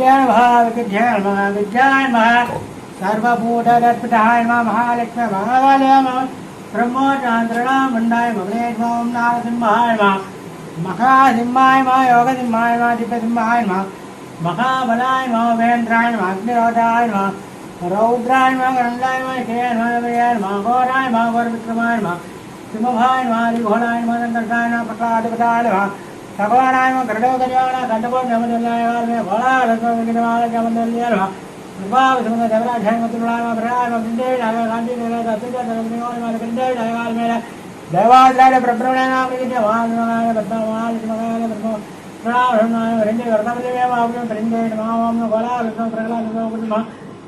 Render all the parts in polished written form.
विद्याय नमः विद्याय नमः सर्वभूतदर्पिताय नमः महालक्ष्मी महावालय नमः ब्रह्मोचान्द्रणामण्डाय मग्नेश्वं नारसिंहाय नमः महासिंहाय नमः योगसिंहाय नमः दिव्यसिंहाय नमः महाबलाय नमः वेन्द्राय नमः अग्निरोधाय नमः रौद्राय नमः गण्डाय नमः केय नमः घोराय नमः घोरविक्रमाय नमः सिंहाय नमः रिघोराय नमः संकर्षाय नमः प्रसादपदाय नमः भगवानाय नमः गरुडगजाय नमः कंठकोट नमः भोला रत्नविघ्नमालय नमः कृपावसुमत देवराजाय नमः तुलाय नमः भराय नमः विंदेय नमः गांधी नमः दत्तजय नमः विंदेय नमः मेरा देवाद्राय प्रभ्रमणाय नमः विद्य महानमाय पद्ममाय नमः ब्रह्म प्रणामनाय वरेंद्र वर्तमदेव मावं वरेंद्र नमः ओम भोला रत्न प्रगलाद नमः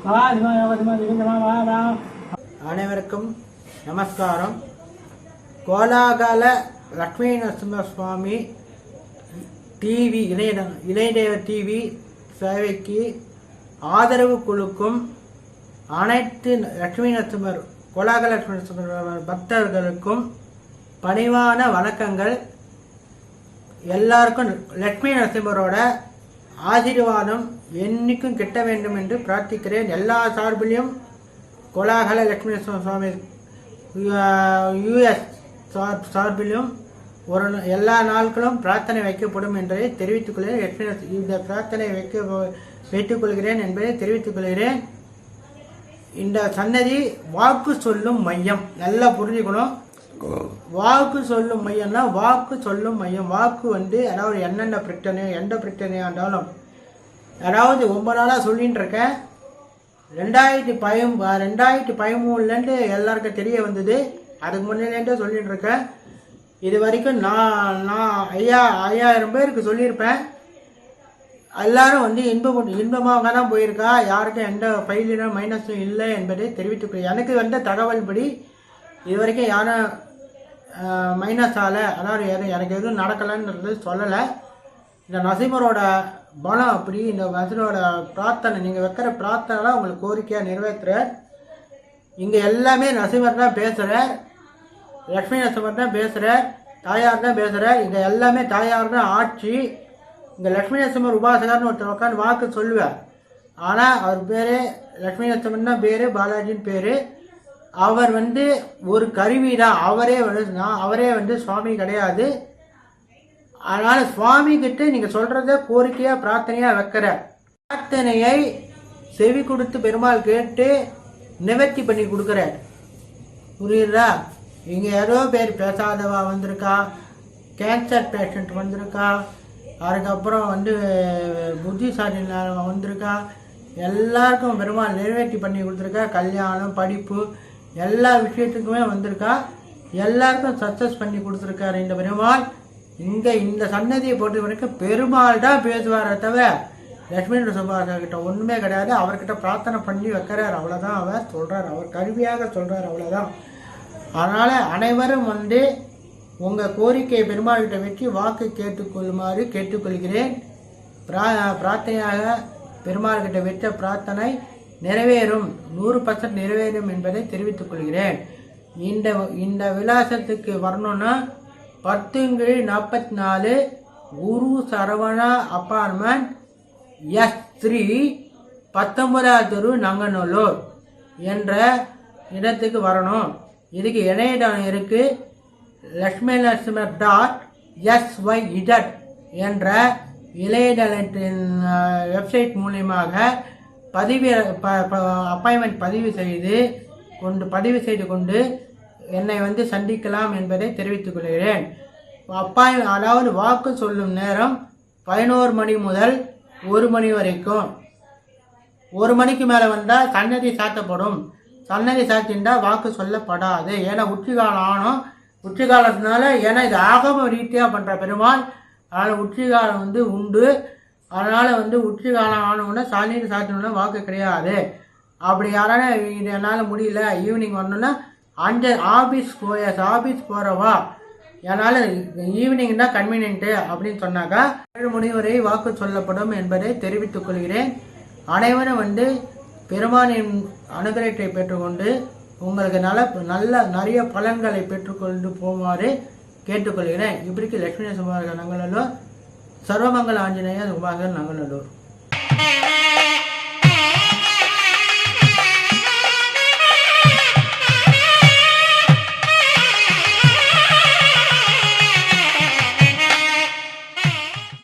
महाधिमा योगधिमा दिव्यमा महाराम அனைவருக்கும் நமஸ்காரம். கோலாகல லட்சுமி நரசிம்ம சுவாமி டிவி இளையதேவர் டிவி சேவைக்கு ஆதரவு குழுக்கும் அனைத்து லட்சுமி நரசிம்மர் கோலாகல லட்சுமி நரசிம்மர் பக்தர்களுக்கும் பணிவான வணக்கங்கள். எல்லாருக்கும் லட்சுமி நரசிம்மரோட ஆசீர்வாதம் என்னைக்கும் கிட்ட வேண்டும் என்று பிரார்த்திக்கிறேன். எல்லா சார்பிலையும் கோலாகல லட்சுமி நரசிம்ம சுவாமி யுஎஸ் சார்பிலும் எல்லா நாட்களும் பிரார்த்தனை வைக்கப்படும் என்பதை தெரிவித்துக் கொள்கிறேன். இந்த பிரார்த்தனை வைத்துக் கொள்கிறேன் என்பதை தெரிவித்துக் கொள்கிறேன். இந்த சன்னதி வாக்கு சொல்லும் மையம், நல்லா புரிஞ்சுக்கணும். வாக்கு சொல்லும் மையம்னா வாக்கு சொல்லும் மையம். வாக்கு அதாவது என்னென்ன பிரச்சனை எந்த பிரச்சனையா இருந்தாலும், அதாவது 9 நாளாக சொல்லிட்டு இருக்கேன். 2013 எல்லாருக்கும் தெரிய வந்தது. அதுக்கு முன்னேலேருந்தே சொல்லிட்டு இருக்கேன். இது வரைக்கும் நான் 5000 பேருக்கு சொல்லியிருப்பேன். எல்லாரும் இன்பமாக தான் போயிருக்கா. யாருக்கும் எந்த ஃபைலிலும் மைனஸும் இல்லை என்பதை தெரிவித்துக்கிறேன். எனக்கு வந்த தகவல் படி இது வரைக்கும் யாரும் மைனஸ் ஆகலை, அதாவது எனக்கு எதுவும் நடக்கலைன்றது சொல்லலை. இந்த நரசிம்மரோட பலம் அப்படி. இந்த நரசிம்மரோட பிரார்த்தனை, நீங்கள் வைக்கிற பிரார்த்தனை உங்களுக்கு கோரிக்கையாக நிறைவேற்றுறார். இங்கே எல்லாமே நரசிம்மர் தான் பேசுகிறார், லட்சுமி நரசிம்மர் தான் பேசுகிறார், தாயார் தான் பேசுகிறார். இங்கே எல்லாமே தாயார் தான் ஆட்சி. இங்கே லட்சுமி நரசிம்மர் உபாசகர்னு ஒருத்தர் உட்காந்து வாக்கு சொல்லுவார். ஆனால் அவர் பேர் லட்சுமி நரசிம்மர் தான் பேர், பாலாஜின்னு பேர். அவர் ஒரு கருவி தான். அவரே சுவாமி கிடையாது. அதனால் சுவாமி கிட்ட நீங்கள் சொல்கிறத கோரிக்கையாக பிரார்த்தனையாக வைக்கிற பிரார்த்தனையை செவி கொடுத்து பெருமாள் கேட்டு நிவர்த்தி பண்ணி கொடுக்குறார். புரியுதா? இங்கே ஏதோ பேர் பேசாதவா வந்திருக்கா, கேன்சர் பேஷண்ட் வந்திருக்கா, அதுக்கப்புறம் புத்திசாலி வந்திருக்கா. எல்லாருக்கும் பெருமாள் நிறைவேற்றி பண்ணி கொடுத்துருக்கா. கல்யாணம், படிப்பு, எல்லா விஷயத்துக்குமே வந்திருக்கா. எல்லாருக்கும் சக்ஸஸ் பண்ணி கொடுத்துருக்காரு இந்த பெருமாள். இங்கே இந்த சன்னதியை பொறுத்த வரைக்கும் பெருமாள் தான் பேசுவாரை தவிர லட்சுமி நரசிம்மர்கிட்ட ஒன்றுமே கிடையாது. அவர்கிட்ட பிரார்த்தனை பண்ணி வைக்கிறார், அவ்வளோதான். அவர் சொல்கிறார், அவர் கருவியாக சொல்கிறார், அவ்வளோதான். அதனால் அனைவரும் உங்கள் கோரிக்கையை பெருமாள்கிட்ட வச்சு வாக்கு கேட்டுக்கொள்ளுமாறு கேட்டுக்கொள்கிறேன். பிரார்த்தனையாக பெருமாள்கிட்ட வச்ச பிரார்த்தனை நிறைவேறும், 100% நிறைவேறும் என்பதை தெரிவித்துக் கொள்கிறேன். இந்த விலாசத்துக்கு வரணும்னா 10/44 குரு சரவணா அப்பார்ட்மெண்ட் S3 19வது தெரு நங்கநல்லூர் என்ற இடத்துக்கு வரணும். இதுக்கு இணையதளம் இருக்கு. LakshmiNarasimha.syz என்ற இணையதளத்தின் வெப்சைட் மூலியமாக அப்பாயின்மெண்ட் பதிவு செய்து கொண்டு என்னை சந்திக்கலாம் என்பதை தெரிவித்துக் கொள்கிறேன். அதாவது வாக்கு சொல்லும் நேரம் 11 மணி முதல் 1 மணி வரைக்கும். 1 மணிக்கு மேலே வந்தால் சன்னதி சாத்தப்படும். சன்னதி சாத்தின்றா வாக்கு சொல்லப்படாது. ஏன்னா உச்சிகாலம் ஆனோம். உச்சிகாலத்தினால, ஏன்னா இது ஆகம ரீதியாக பண்ணுற பெருமாள், அதனால் உச்சிகாலம் உண்டு. அதனால் உச்சிகாலம் ஆனவுடனே சன்னதி சாத்தினோன்னா வாக்கு கிடையாது. அப்படி யாரான இது என்னால் முடியல, ஈவினிங் வரணுன்னா ஆஃபீஸ் போகிறவா என்னால் ஈவினிங் தான் கன்வீனியன்ட்டு அப்படின்னு சொன்னாக்கா 7 மணி வரை வாக்கு சொல்லப்படும் என்பதை தெரிவித்துக் கொள்கிறேன். அனைவரும் பெருமானின் அனுகிரகத்தை பெற்றுக்கொண்டு உங்களுக்கு நிறைய பலன்களை பெற்றுக்கொண்டு போகுமாறு கேட்டுக்கொள்கிறேன். இப்படிக்கு லட்சுமி நரசிம்மர் நங்கநல்லூர், சர்வமங்கல ஆஞ்சநேயர் உபாசகர் நங்கநல்லூர்.